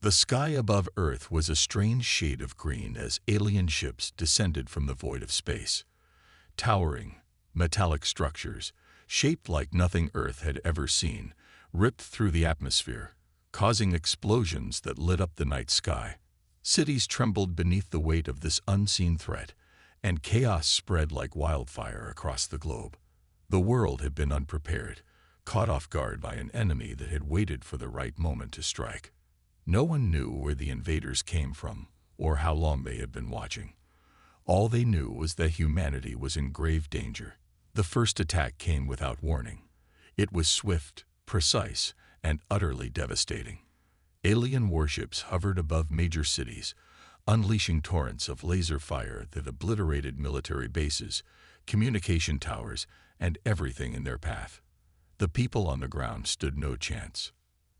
The sky above Earth was a strange shade of green as alien ships descended from the void of space. Towering, metallic structures, shaped like nothing Earth had ever seen, ripped through the atmosphere, causing explosions that lit up the night sky. Cities trembled beneath the weight of this unseen threat, and chaos spread like wildfire across the globe. The world had been unprepared, caught off guard by an enemy that had waited for the right moment to strike. No one knew where the invaders came from or how long they had been watching. All they knew was that humanity was in grave danger. The first attack came without warning. It was swift, precise, and utterly devastating. Alien warships hovered above major cities, unleashing torrents of laser fire that obliterated military bases, communication towers, and everything in their path. The people on the ground stood no chance.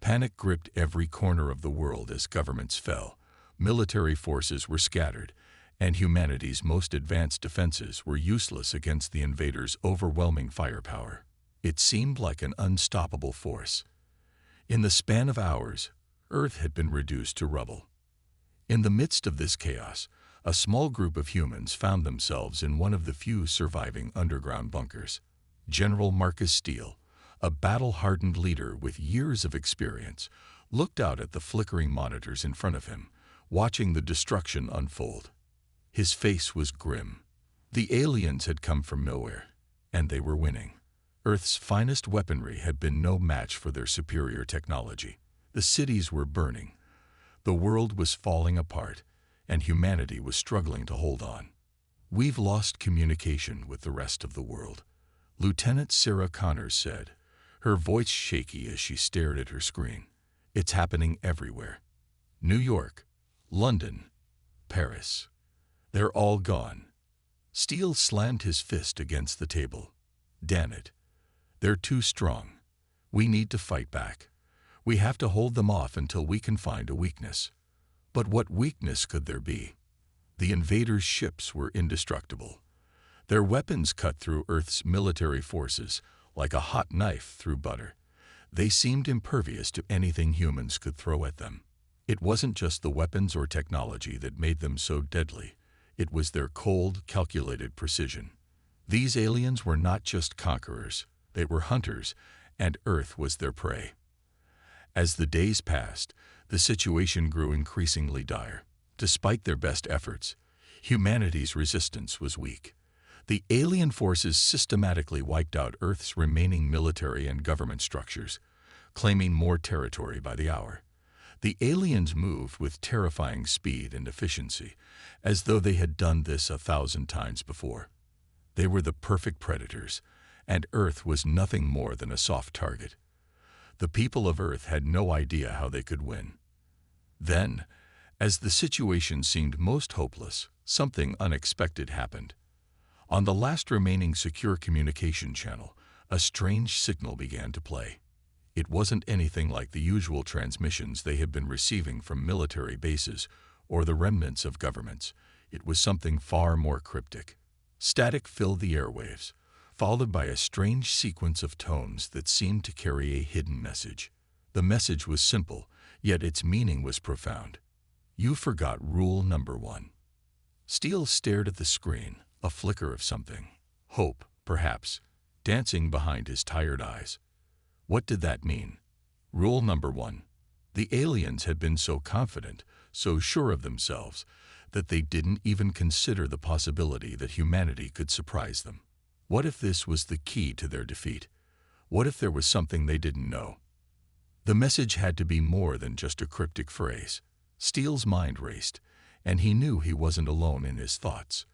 Panic gripped every corner of the world as governments fell, military forces were scattered, and humanity's most advanced defenses were useless against the invaders' overwhelming firepower. It seemed like an unstoppable force. In the span of hours, Earth had been reduced to rubble. In the midst of this chaos, a small group of humans found themselves in one of the few surviving underground bunkers. General Marcus Steele, a battle-hardened leader with years of experience, looked out at the flickering monitors in front of him, watching the destruction unfold. His face was grim. The aliens had come from nowhere, and they were winning. Earth's finest weaponry had been no match for their superior technology. The cities were burning. The world was falling apart, and humanity was struggling to hold on. "We've lost communication with the rest of the world," Lieutenant Sarah Connors said, her voice shaky as she stared at her screen. "It's happening everywhere. New York, London, Paris. They're all gone." Steele slammed his fist against the table. "Damn it. They're too strong. We need to fight back. We have to hold them off until we can find a weakness." But what weakness could there be? The invaders' ships were indestructible. Their weapons cut through Earth's military forces like a hot knife through butter. They seemed impervious to anything humans could throw at them. It wasn't just the weapons or technology that made them so deadly. It was their cold, calculated precision. These aliens were not just conquerors. They were hunters, and Earth was their prey. As the days passed, the situation grew increasingly dire. Despite their best efforts, humanity's resistance was weak. The alien forces systematically wiped out Earth's remaining military and government structures, claiming more territory by the hour. The aliens moved with terrifying speed and efficiency, as though they had done this 1,000 times before. They were the perfect predators, and Earth was nothing more than a soft target. The people of Earth had no idea how they could win. Then, as the situation seemed most hopeless, something unexpected happened. On the last remaining secure communication channel, a strange signal began to play. It wasn't anything like the usual transmissions they had been receiving from military bases or the remnants of governments. It was something far more cryptic. Static filled the airwaves, followed by a strange sequence of tones that seemed to carry a hidden message. The message was simple, yet its meaning was profound. "You forgot rule number 1. Steele stared at the screen, a flicker of something, hope, perhaps, dancing behind his tired eyes. What did that mean? Rule number 1. The aliens had been so confident, so sure of themselves, that they didn't even consider the possibility that humanity could surprise them. What if this was the key to their defeat? What if there was something they didn't know? The message had to be more than just a cryptic phrase. Steele's mind raced, and he knew he wasn't alone in his thoughts.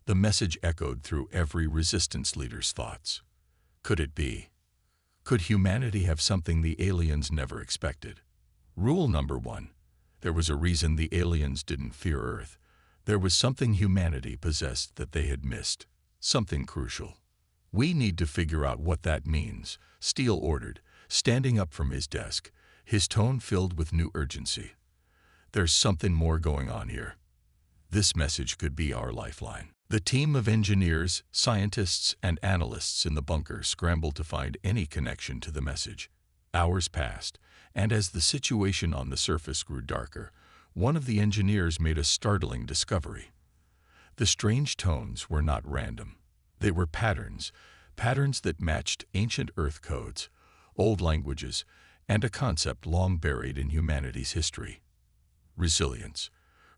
The message echoed through every resistance leader's thoughts. Could it be? Could humanity have something the aliens never expected? Rule number 1. There was a reason the aliens didn't fear Earth. There was something humanity possessed that they had missed. Something crucial. "We need to figure out what that means," Steele ordered, standing up from his desk, his tone filled with new urgency. "There's something more going on here. This message could be our lifeline." The team of engineers, scientists, and analysts in the bunker scrambled to find any connection to the message. Hours passed, And as the situation on the surface grew darker, one of the engineers made a startling discovery. The strange tones were not random. They were patterns, patterns that matched ancient Earth codes, old languages, and a concept long buried in humanity's history: resilience.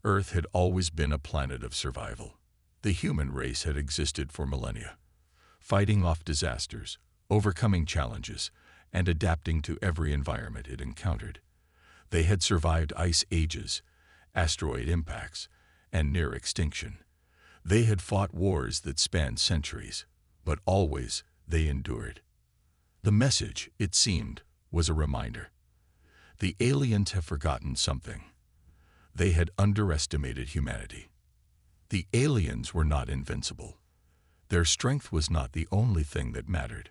Earth had always been a planet of survival. The human race had existed for millennia, fighting off disasters, overcoming challenges, and adapting to every environment it encountered. They had survived ice ages, asteroid impacts, and near extinction. They had fought wars that spanned centuries, but always they endured. The message, it seemed, was a reminder. The aliens have forgotten something. They had underestimated humanity. The aliens were not invincible. Their strength was not the only thing that mattered.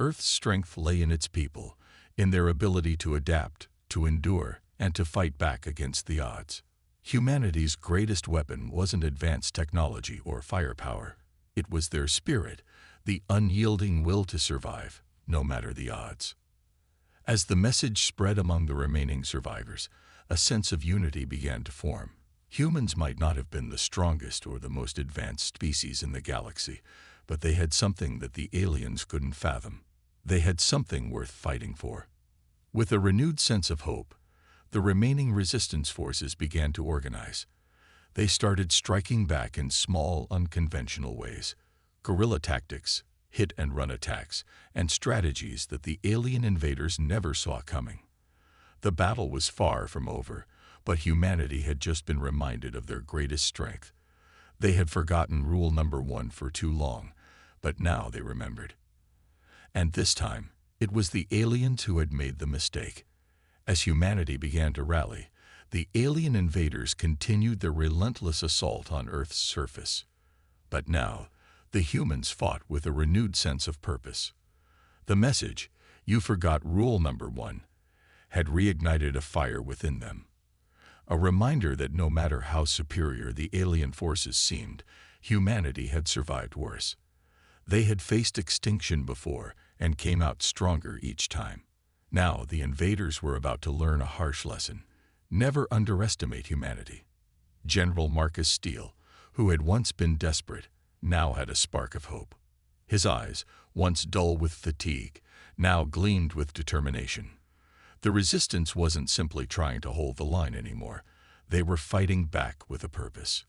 Earth's strength lay in its people, in their ability to adapt, to endure, and to fight back against the odds. Humanity's greatest weapon wasn't advanced technology or firepower. It was their spirit, the unyielding will to survive, no matter the odds. As the message spread among the remaining survivors, a sense of unity began to form. Humans might not have been the strongest or the most advanced species in the galaxy, but they had something that the aliens couldn't fathom. They had something worth fighting for. With a renewed sense of hope, the remaining resistance forces began to organize. They started striking back in small, unconventional ways: guerrilla tactics, hit-and-run attacks, and strategies that the alien invaders never saw coming. The battle was far from over, but humanity had just been reminded of their greatest strength. They had forgotten rule number 1 for too long, but now they remembered. And this time, it was the aliens who had made the mistake. As humanity began to rally, the alien invaders continued their relentless assault on Earth's surface. But now, the humans fought with a renewed sense of purpose. The message, "You forgot rule number 1, had reignited a fire within them. A reminder that no matter how superior the alien forces seemed, humanity had survived worse. They had faced extinction before and came out stronger each time. Now the invaders were about to learn a harsh lesson: never underestimate humanity. General Marcus Steele, who had once been desperate, now had a spark of hope. His eyes, once dull with fatigue, now gleamed with determination. The resistance wasn't simply trying to hold the line anymore. They were fighting back with a purpose.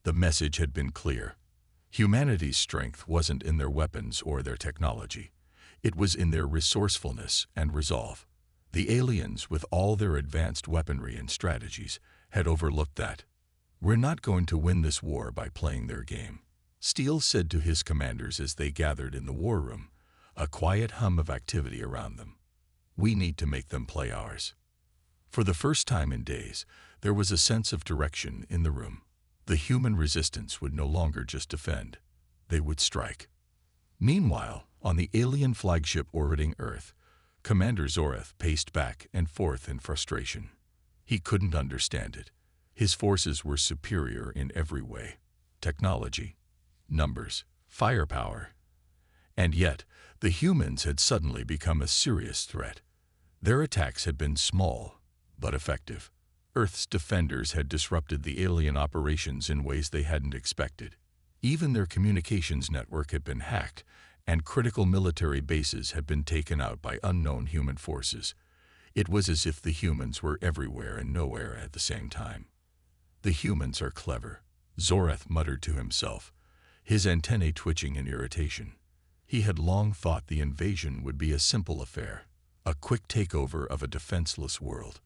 The message had been clear. Humanity's strength wasn't in their weapons or their technology. It was in their resourcefulness and resolve. The aliens, with all their advanced weaponry and strategies, had overlooked that. "We're not going to win this war by playing their game," Steele said to his commanders as they gathered in the war room, a quiet hum of activity around them. "We need to make them play ours." For the first time in days, there was a sense of direction in the room. The human resistance would no longer just defend. They would strike. Meanwhile, on the alien flagship orbiting Earth, Commander Zorath paced back and forth in frustration. He couldn't understand it. His forces were superior in every way: technology, numbers, firepower. And yet, the humans had suddenly become a serious threat. Their attacks had been small, but effective. Earth's defenders had disrupted the alien operations in ways they hadn't expected. Even their communications network had been hacked, and critical military bases had been taken out by unknown human forces. It was as if the humans were everywhere and nowhere at the same time. "The humans are clever," Zorath muttered to himself, his antennae twitching in irritation. He had long thought the invasion would be a simple affair, a quick takeover of a defenseless world.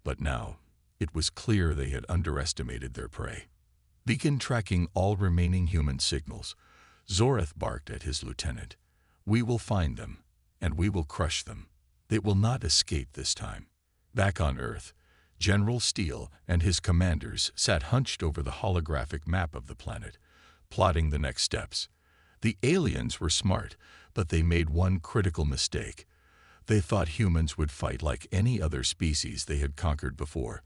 But now, it was clear they had underestimated their prey. "Begin tracking all remaining human signals," Zorath barked at his lieutenant. "We will find them, and we will crush them. They will not escape this time." Back on Earth, General Steele and his commanders sat hunched over the holographic map of the planet, plotting the next steps. The aliens were smart, but they made one critical mistake. They thought humans would fight like any other species they had conquered before.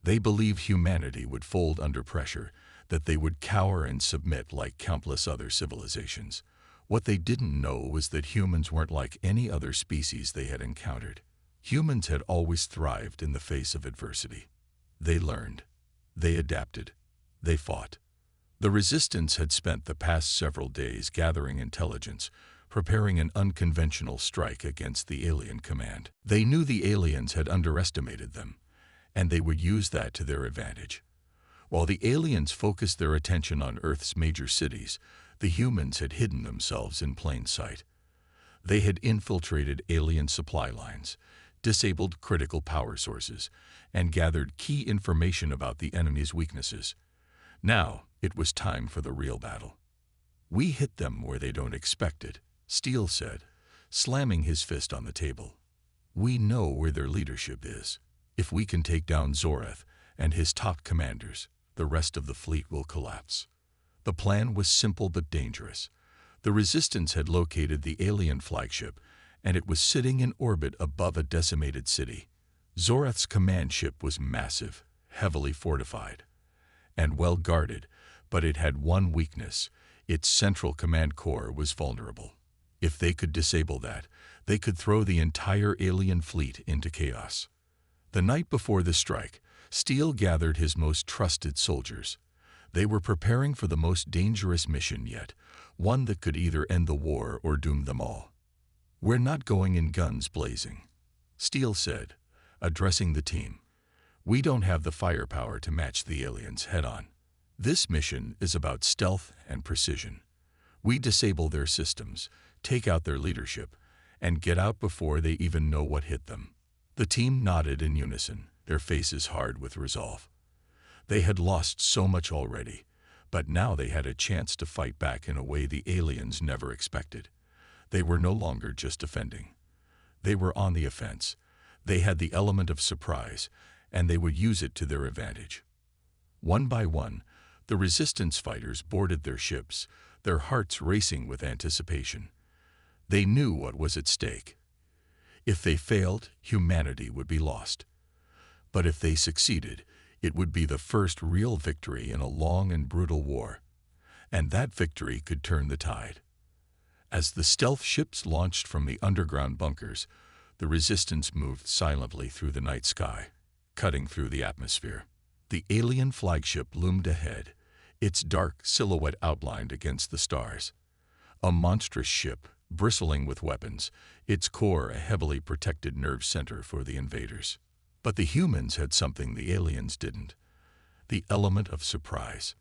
They believed humanity would fold under pressure, that they would cower and submit like countless other civilizations. What they didn't know was that humans weren't like any other species they had encountered. Humans had always thrived in the face of adversity. They learned. They adapted. They fought. The Resistance had spent the past several days gathering intelligence, preparing an unconventional strike against the alien command. They knew the aliens had underestimated them, and they would use that to their advantage. While the aliens focused their attention on Earth's major cities, the humans had hidden themselves in plain sight. They had infiltrated alien supply lines, disabled critical power sources, and gathered key information about the enemy's weaknesses. Now, it was time for the real battle. "We hit them where they don't expect it," Steele said, slamming his fist on the table. "We know where their leadership is. If we can take down Zoreth and his top commanders, the rest of the fleet will collapse." The plan was simple but dangerous. The Resistance had located the alien flagship, and it was sitting in orbit above a decimated city. Zoreth's command ship was massive, heavily fortified, and well guarded, but it had one weakness: its central command core was vulnerable. If they could disable that, they could throw the entire alien fleet into chaos. The night before the strike, Steele gathered his most trusted soldiers. They were preparing for the most dangerous mission yet, one that could either end the war or doom them all. "We're not going in guns blazing," Steele said, addressing the team. "We don't have the firepower to match the aliens head-on. This mission is about stealth and precision. We disable their systems, take out their leadership, and get out before they even know what hit them." The team nodded in unison, their faces hard with resolve. They had lost so much already, but now they had a chance to fight back in a way the aliens never expected. They were no longer just defending. They were on the offense. They had the element of surprise, and they would use it to their advantage. One by one, the Resistance fighters boarded their ships, their hearts racing with anticipation. They knew what was at stake. If they failed, humanity would be lost. But if they succeeded, it would be the first real victory in a long and brutal war. And that victory could turn the tide. As the stealth ships launched from the underground bunkers, the Resistance moved silently through the night sky, cutting through the atmosphere. The alien flagship loomed ahead, its dark silhouette outlined against the stars. A monstrous ship, bristling with weapons, its core a heavily protected nerve center for the invaders. But the humans had something the aliens didn't: the element of surprise.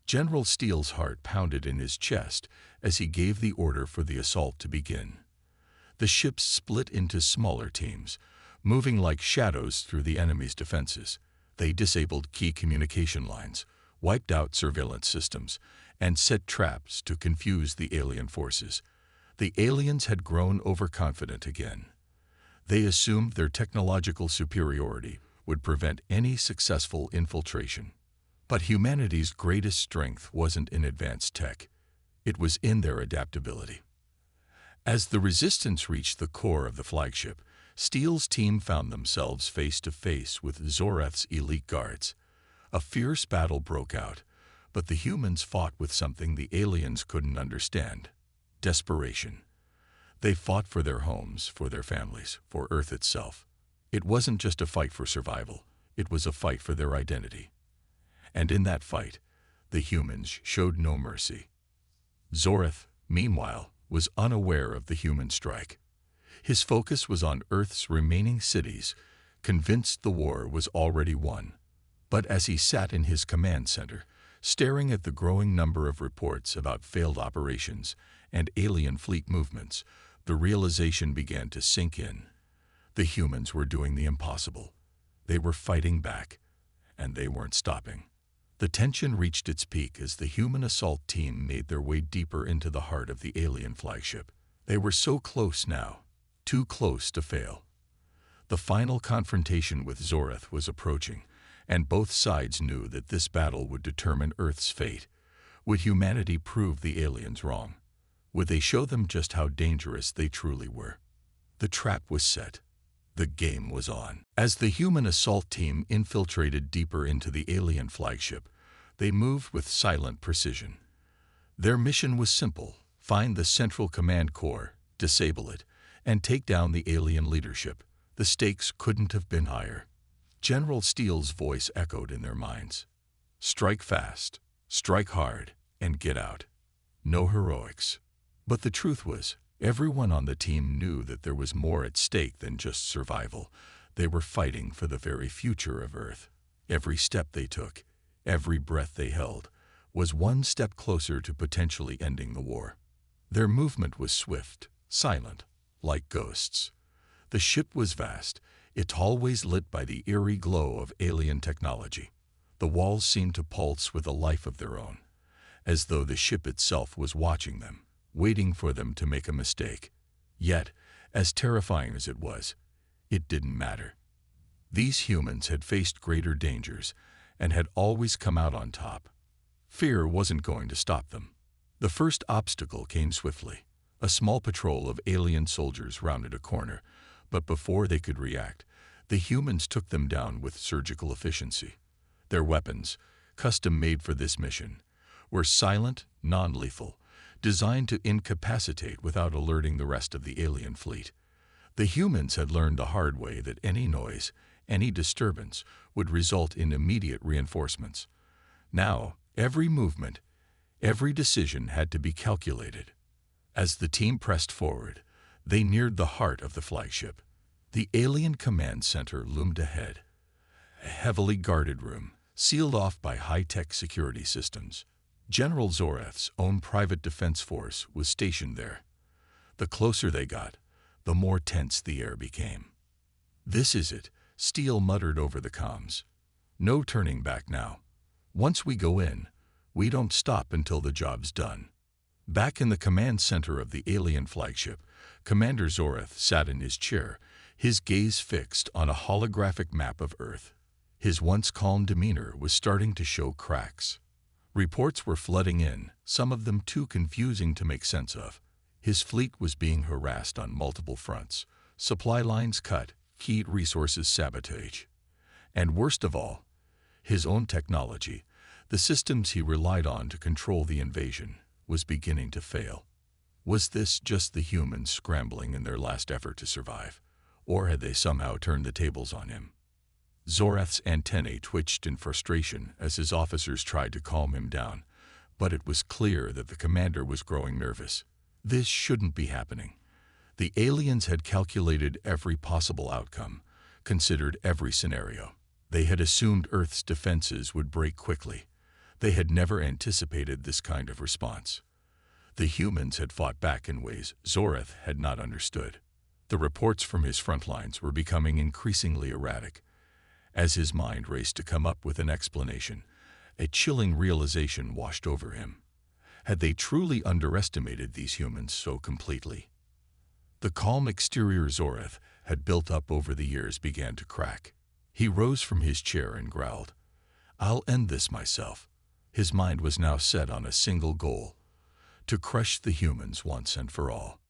General Steele's heart pounded in his chest as he gave the order for the assault to begin. The ships split into smaller teams, moving like shadows through the enemy's defenses. They disabled key communication lines, wiped out surveillance systems, and set traps to confuse the alien forces. The aliens had grown overconfident again. They assumed their technological superiority would prevent any successful infiltration. But humanity's greatest strength wasn't in advanced tech. It was in their adaptability. As the Resistance reached the core of the flagship, Steele's team found themselves face to face with Zoreth's elite guards. A fierce battle broke out, but the humans fought with something the aliens couldn't understand: desperation. They fought for their homes, for their families, for Earth itself. It wasn't just a fight for survival, it was a fight for their identity. And in that fight, the humans showed no mercy. Zoreth, meanwhile, was unaware of the human strike. His focus was on Earth's remaining cities, convinced the war was already won. But as he sat in his command center, staring at the growing number of reports about failed operations and alien fleet movements, the realization began to sink in. The humans were doing the impossible. They were fighting back, and they weren't stopping. The tension reached its peak as the human assault team made their way deeper into the heart of the alien flagship. They were so close now, too close to fail. The final confrontation with Zoreth was approaching, and both sides knew that this battle would determine Earth's fate. Would humanity prove the aliens wrong? Would they show them just how dangerous they truly were? The trap was set. The game was on. As the human assault team infiltrated deeper into the alien flagship, they moved with silent precision. Their mission was simple: find the central command core, disable it, and take down the alien leadership. The stakes couldn't have been higher. General Steele's voice echoed in their minds. Strike fast, strike hard, and get out. No heroics. But the truth was, everyone on the team knew that there was more at stake than just survival. They were fighting for the very future of Earth. Every step they took, every breath they held, was one step closer to potentially ending the war. Their movement was swift, silent, like ghosts. The ship was vast, its hallways lit by the eerie glow of alien technology. The walls seemed to pulse with a life of their own, as though the ship itself was watching them, waiting for them to make a mistake. Yet, as terrifying as it was, it didn't matter. These humans had faced greater dangers and had always come out on top. Fear wasn't going to stop them. The first obstacle came swiftly. A small patrol of alien soldiers rounded a corner, but before they could react, the humans took them down with surgical efficiency. Their weapons, custom-made for this mission, were silent, non-lethal, designed to incapacitate without alerting the rest of the alien fleet. The humans had learned the hard way that any noise, any disturbance, would result in immediate reinforcements. Now, every movement, every decision had to be calculated. As the team pressed forward, they neared the heart of the flagship. The alien command center loomed ahead, a heavily guarded room, sealed off by high-tech security systems. General Zoreth's own private defense force was stationed there. The closer they got, the more tense the air became. "This is it," Steele muttered over the comms. "No turning back now. Once we go in, we don't stop until the job's done." Back in the command center of the alien flagship, Commander Zoreth sat in his chair, his gaze fixed on a holographic map of Earth. His once calm demeanor was starting to show cracks. Reports were flooding in, some of them too confusing to make sense of. His fleet was being harassed on multiple fronts, supply lines cut, key resources sabotaged. And worst of all, his own technology, the systems he relied on to control the invasion, was beginning to fail. Was this just the humans scrambling in their last effort to survive, or had they somehow turned the tables on him? Zoreth's antennae twitched in frustration as his officers tried to calm him down, but it was clear that the commander was growing nervous. This shouldn't be happening. The aliens had calculated every possible outcome, considered every scenario. They had assumed Earth's defenses would break quickly. They had never anticipated this kind of response. The humans had fought back in ways Zoreth had not understood. The reports from his front lines were becoming increasingly erratic. As his mind raced to come up with an explanation, a chilling realization washed over him. Had they truly underestimated these humans so completely? The calm exterior Zoreth had built up over the years began to crack. He rose from his chair and growled, "I'll end this myself." His mind was now set on a single goal: to crush the humans once and for all.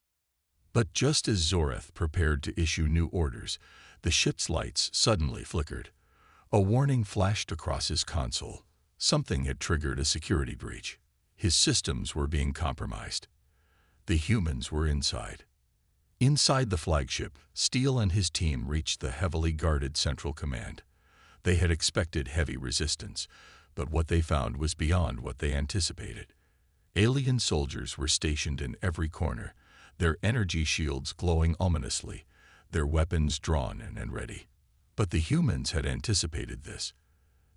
But just as Zoreth prepared to issue new orders, the ship's lights suddenly flickered. A warning flashed across his console. Something had triggered a security breach. His systems were being compromised. The humans were inside. Inside the flagship, Steele and his team reached the heavily guarded Central Command. They had expected heavy resistance, but what they found was beyond what they anticipated. Alien soldiers were stationed in every corner, their energy shields glowing ominously, their weapons drawn and ready. But the humans had anticipated this.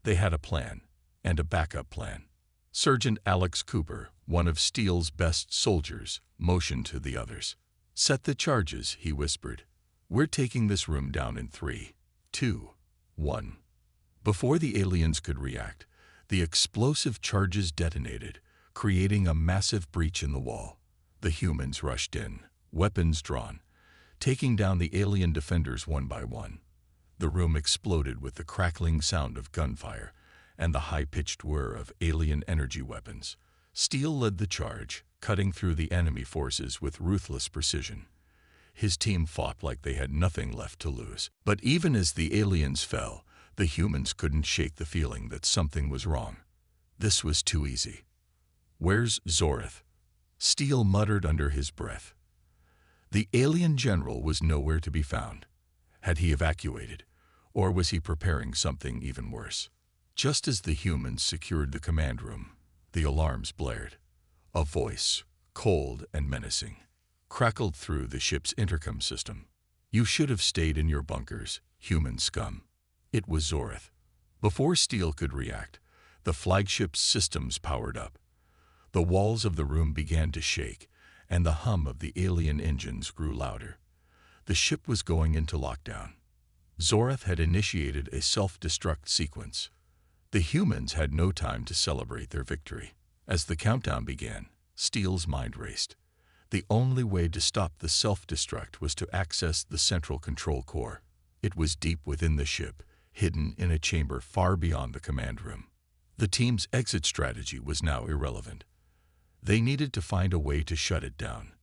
They had a plan, and a backup plan. Sergeant Alex Cooper, one of Steele's best soldiers, motioned to the others. "Set the charges," he whispered. "We're taking this room down in 3, 2, 1. Before the aliens could react, the explosive charges detonated, creating a massive breach in the wall. The humans rushed in, weapons drawn, taking down the alien defenders one by one. The room exploded with the crackling sound of gunfire and the high-pitched whir of alien energy weapons. Steele led the charge, cutting through the enemy forces with ruthless precision. His team fought like they had nothing left to lose. But even as the aliens fell, the humans couldn't shake the feeling that something was wrong. This was too easy. "Where's Zoreth?" Steele muttered under his breath. The alien general was nowhere to be found. Had he evacuated, or was he preparing something even worse? Just as the humans secured the command room, the alarms blared. A voice, cold and menacing, crackled through the ship's intercom system. "You should have stayed in your bunkers, human scum." It was Zorath. Before Steele could react, the flagship's systems powered up. The walls of the room began to shake, and the hum of the alien engines grew louder. The ship was going into lockdown. Zorath had initiated a self-destruct sequence. The humans had no time to celebrate their victory. As the countdown began, Steele's mind raced. The only way to stop the self-destruct was to access the central control core. It was deep within the ship, hidden in a chamber far beyond the command room. The team's exit strategy was now irrelevant. They needed to find a way to shut it down,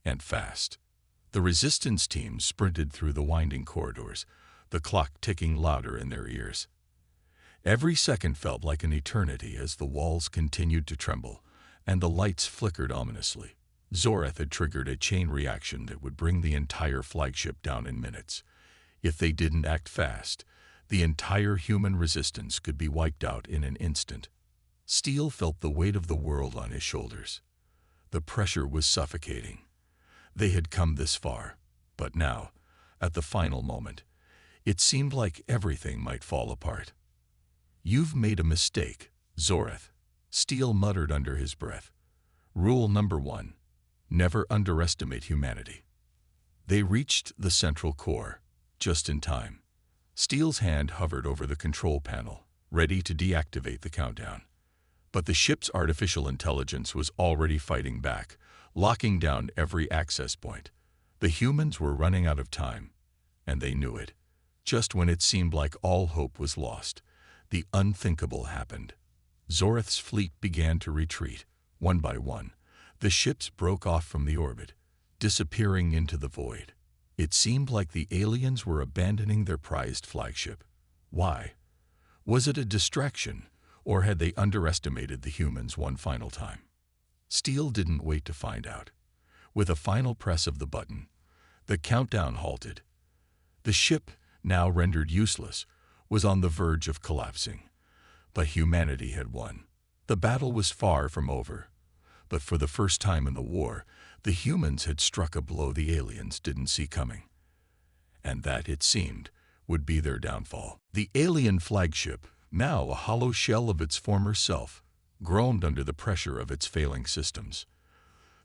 and fast. The resistance team sprinted through the winding corridors, the clock ticking louder in their ears. Every second felt like an eternity as the walls continued to tremble, and the lights flickered ominously. Zorath had triggered a chain reaction that would bring the entire flagship down in minutes. If they didn't act fast, the entire human resistance could be wiped out in an instant. Steele felt the weight of the world on his shoulders. The pressure was suffocating. They had come this far, but now, at the final moment, it seemed like everything might fall apart. "You've made a mistake, Zorath," Steele muttered under his breath. "Rule number 1, never underestimate humanity." They reached the central core, just in time. Steele's hand hovered over the control panel, ready to deactivate the countdown. But the ship's artificial intelligence was already fighting back, locking down every access point. The humans were running out of time, and they knew it. Just when it seemed like all hope was lost, the unthinkable happened. Zorath's fleet began to retreat, one by one. The ships broke off from the orbit, disappearing into the void. It seemed like the aliens were abandoning their prized flagship. Why? Was it a distraction, or had they underestimated the humans one final time? Steele didn't wait to find out. With a final press of the button, the countdown halted. The ship, now rendered useless, was on the verge of collapsing. But humanity had won. The battle was far from over. But for the first time in the war, the humans had struck a blow the aliens didn't see coming. And that, it seemed, would be their downfall. The alien flagship, now a hollow shell of its former self, groaned under the pressure of its failing systems.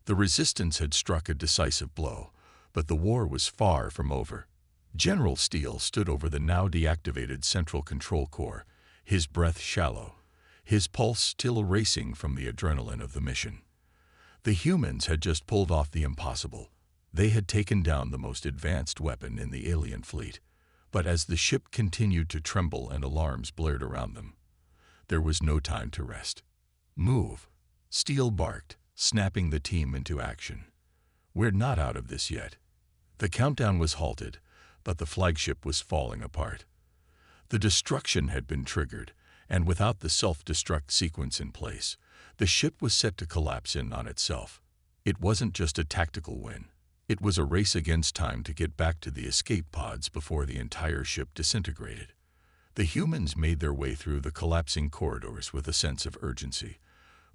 The resistance had struck a decisive blow, but the war was far from over. General Steele stood over the now deactivated central control core, his breath shallow, his pulse still racing from the adrenaline of the mission. The humans had just pulled off the impossible. They had taken down the most advanced weapon in the alien fleet. But as the ship continued to tremble and alarms blared around them, there was no time to rest. "Move," Steele barked, snapping the team into action. "We're not out of this yet." The countdown was halted, but the flagship was falling apart. The destruction had been triggered, and without the self-destruct sequence in place, the ship was set to collapse in on itself. It wasn't just a tactical win. It was a race against time to get back to the escape pods before the entire ship disintegrated. The humans made their way through the collapsing corridors with a sense of urgency.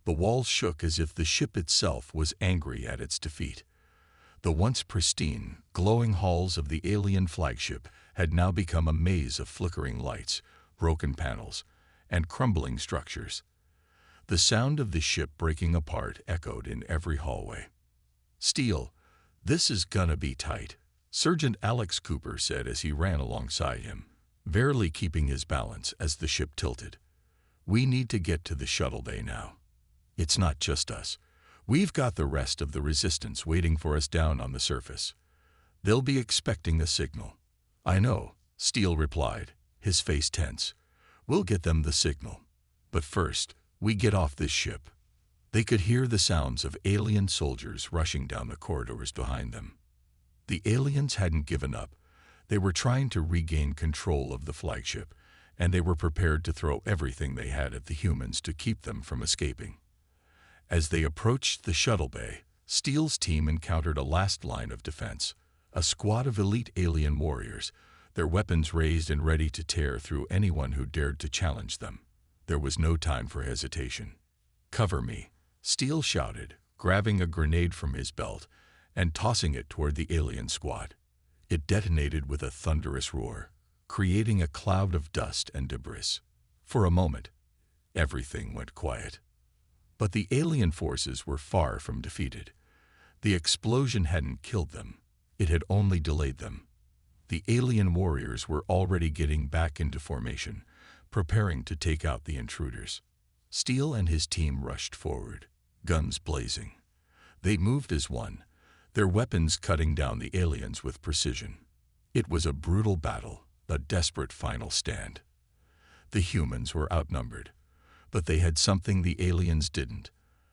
The walls shook as if the ship itself was angry at its defeat. The once pristine, glowing halls of the alien flagship had now become a maze of flickering lights, broken panels, and crumbling structures. The sound of the ship breaking apart echoed in every hallway. "Steele, this is gonna be tight," Sergeant Alex Cooper said as he ran alongside him, barely keeping his balance as the ship tilted. "We need to get to the shuttle bay now. It's not just us. We've got the rest of the resistance waiting for us down on the surface. They'll be expecting a signal." "I know," Steele replied, his face tense. "We'll get them the signal. But first, we get off this ship." They could hear the sounds of alien soldiers rushing down the corridors behind them. The aliens hadn't given up. They were trying to regain control of the flagship, and they were prepared to throw everything they had at the humans to keep them from escaping. As they approached the shuttle bay, Steele's team encountered a last line of defense, a squad of elite alien warriors, their weapons raised and ready to tear through anyone who dared to challenge them. There was no time for hesitation. "Cover me," Steele shouted, grabbing a grenade from his belt and tossing it toward the alien squad. It detonated with a thunderous roar, creating a cloud of dust and debris. For a moment, everything went quiet. But the alien forces were far from defeated. The explosion hadn't killed them. It had only delayed them. The alien warriors were already getting back into formation, preparing to take out the intruders. Steele and his team rushed forward, guns blazing. They moved as one, their weapons cutting down the aliens with precision. It was a brutal battle, a desperate final stand. The humans were outnumbered, but they had something the aliens didn't,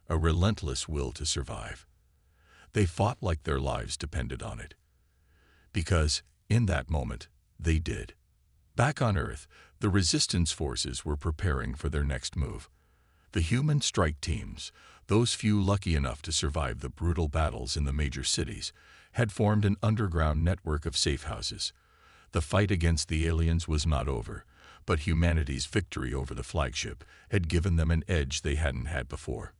a relentless will to survive. They fought like their lives depended on it. Because, in that moment, they did. Back on Earth, the resistance forces were preparing for their next move. The human strike teams, those few lucky enough to survive the brutal battles in the major cities, had formed an underground network of safe houses. The fight against the aliens was not over, but humanity's victory over the flagship had given them an edge they hadn't had before.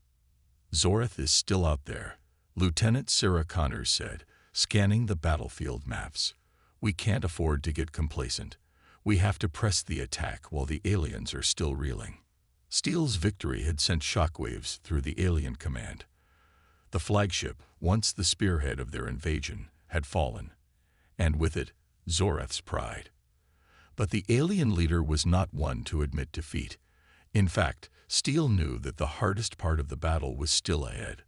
"Zorath is still out there," Lieutenant Sarah Connors said, scanning the battlefield maps. "We can't afford to get complacent. We have to press the attack while the aliens are still reeling." Steele's victory had sent shockwaves through the alien command. The flagship, once the spearhead of their invasion, had fallen, and with it, Zorath's pride. But the alien leader was not one to admit defeat. In fact, Steele knew that the hardest part of the battle was still ahead.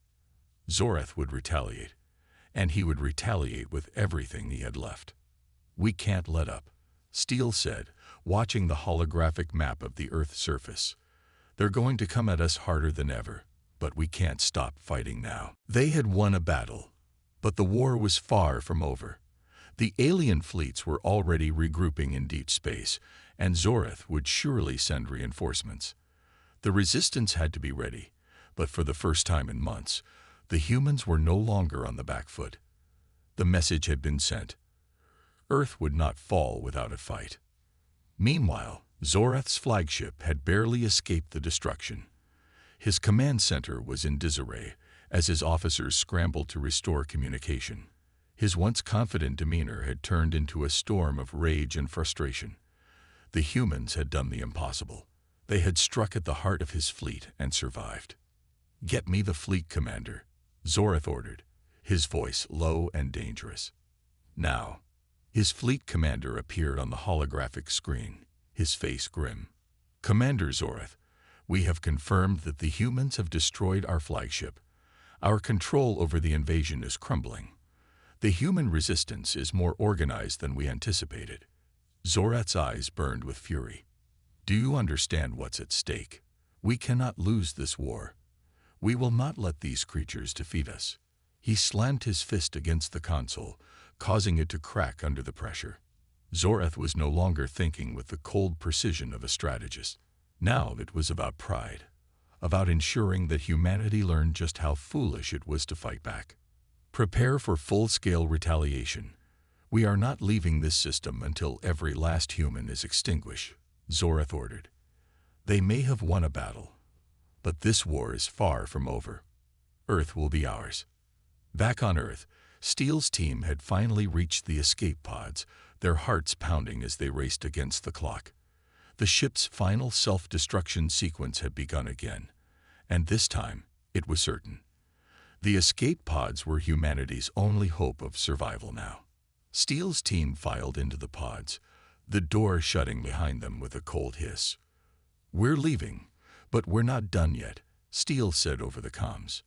Zorath would retaliate, and he would retaliate with everything he had left. "We can't let up," Steele said, watching the holographic map of the Earth's surface. "They're going to come at us harder than ever, but we can't stop fighting now." They had won a battle, but the war was far from over. The alien fleets were already regrouping in deep space, and Zorath would surely send reinforcements. The resistance had to be ready, but for the first time in months, the humans were no longer on the back foot. The message had been sent. Earth would not fall without a fight. Meanwhile, Zorath's flagship had barely escaped the destruction. His command center was in disarray as his officers scrambled to restore communication. His once confident demeanor had turned into a storm of rage and frustration. The humans had done the impossible. They had struck at the heart of his fleet and survived. "Get me the fleet, Commander," Zorath ordered, his voice low and dangerous. Now, his fleet commander appeared on the holographic screen, his face grim. "Commander Zorath, we have confirmed that the humans have destroyed our flagship. Our control over the invasion is crumbling. The human resistance is more organized than we anticipated." Zorath's eyes burned with fury. "Do you understand what's at stake? We cannot lose this war. We will not let these creatures defeat us." He slammed his fist against the console, causing it to crack under the pressure. Zorath was no longer thinking with the cold precision of a strategist. Now it was about pride, about ensuring that humanity learned just how foolish it was to fight back. "Prepare for full-scale retaliation. We are not leaving this system until every last human is extinguished," Zorath ordered. "They may have won a battle, but this war is far from over. Earth will be ours." Back on Earth, Steele's team had finally reached the escape pods, their hearts pounding as they raced against the clock. The ship's final self-destruction sequence had begun again, and this time it was certain. The escape pods were humanity's only hope of survival now. Steele's team filed into the pods, the door shutting behind them with a cold hiss. "We're leaving, but we're not done yet," Steele said over the comms.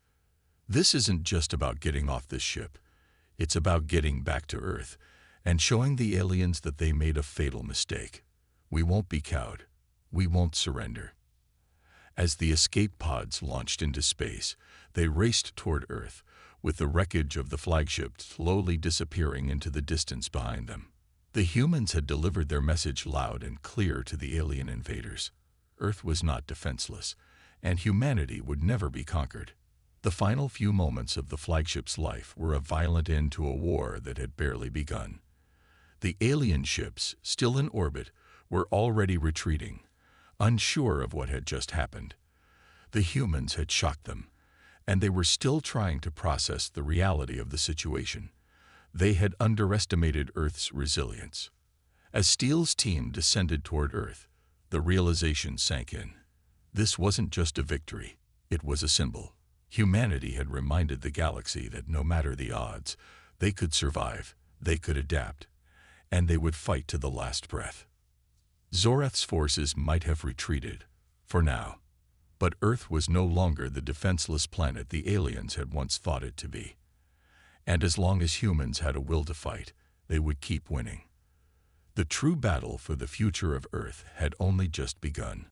"This isn't just about getting off this ship. It's about getting back to Earth and showing the aliens that they made a fatal mistake. We won't be cowed. We won't surrender." As the escape pods launched into space, they raced toward Earth, with the wreckage of the flagship slowly disappearing into the distance behind them. The humans had delivered their message loud and clear to the alien invaders. Earth was not defenseless, and humanity would never be conquered. The final few moments of the flagship's life were a violent end to a war that had barely begun. The alien ships, still in orbit, were already retreating, unsure of what had just happened. The humans had shocked them, and they were still trying to process the reality of the situation. They had underestimated Earth's resilience. As Steele's team descended toward Earth, the realization sank in. This wasn't just a victory, it was a symbol. Humanity had reminded the galaxy that no matter the odds, they could survive, they could adapt, and they would fight to the last breath. Zorath's forces might have retreated, for now, but Earth was no longer the defenseless planet the aliens had once thought it to be. And as long as humans had a will to fight, they would keep winning. The true battle for the future of Earth had only just begun.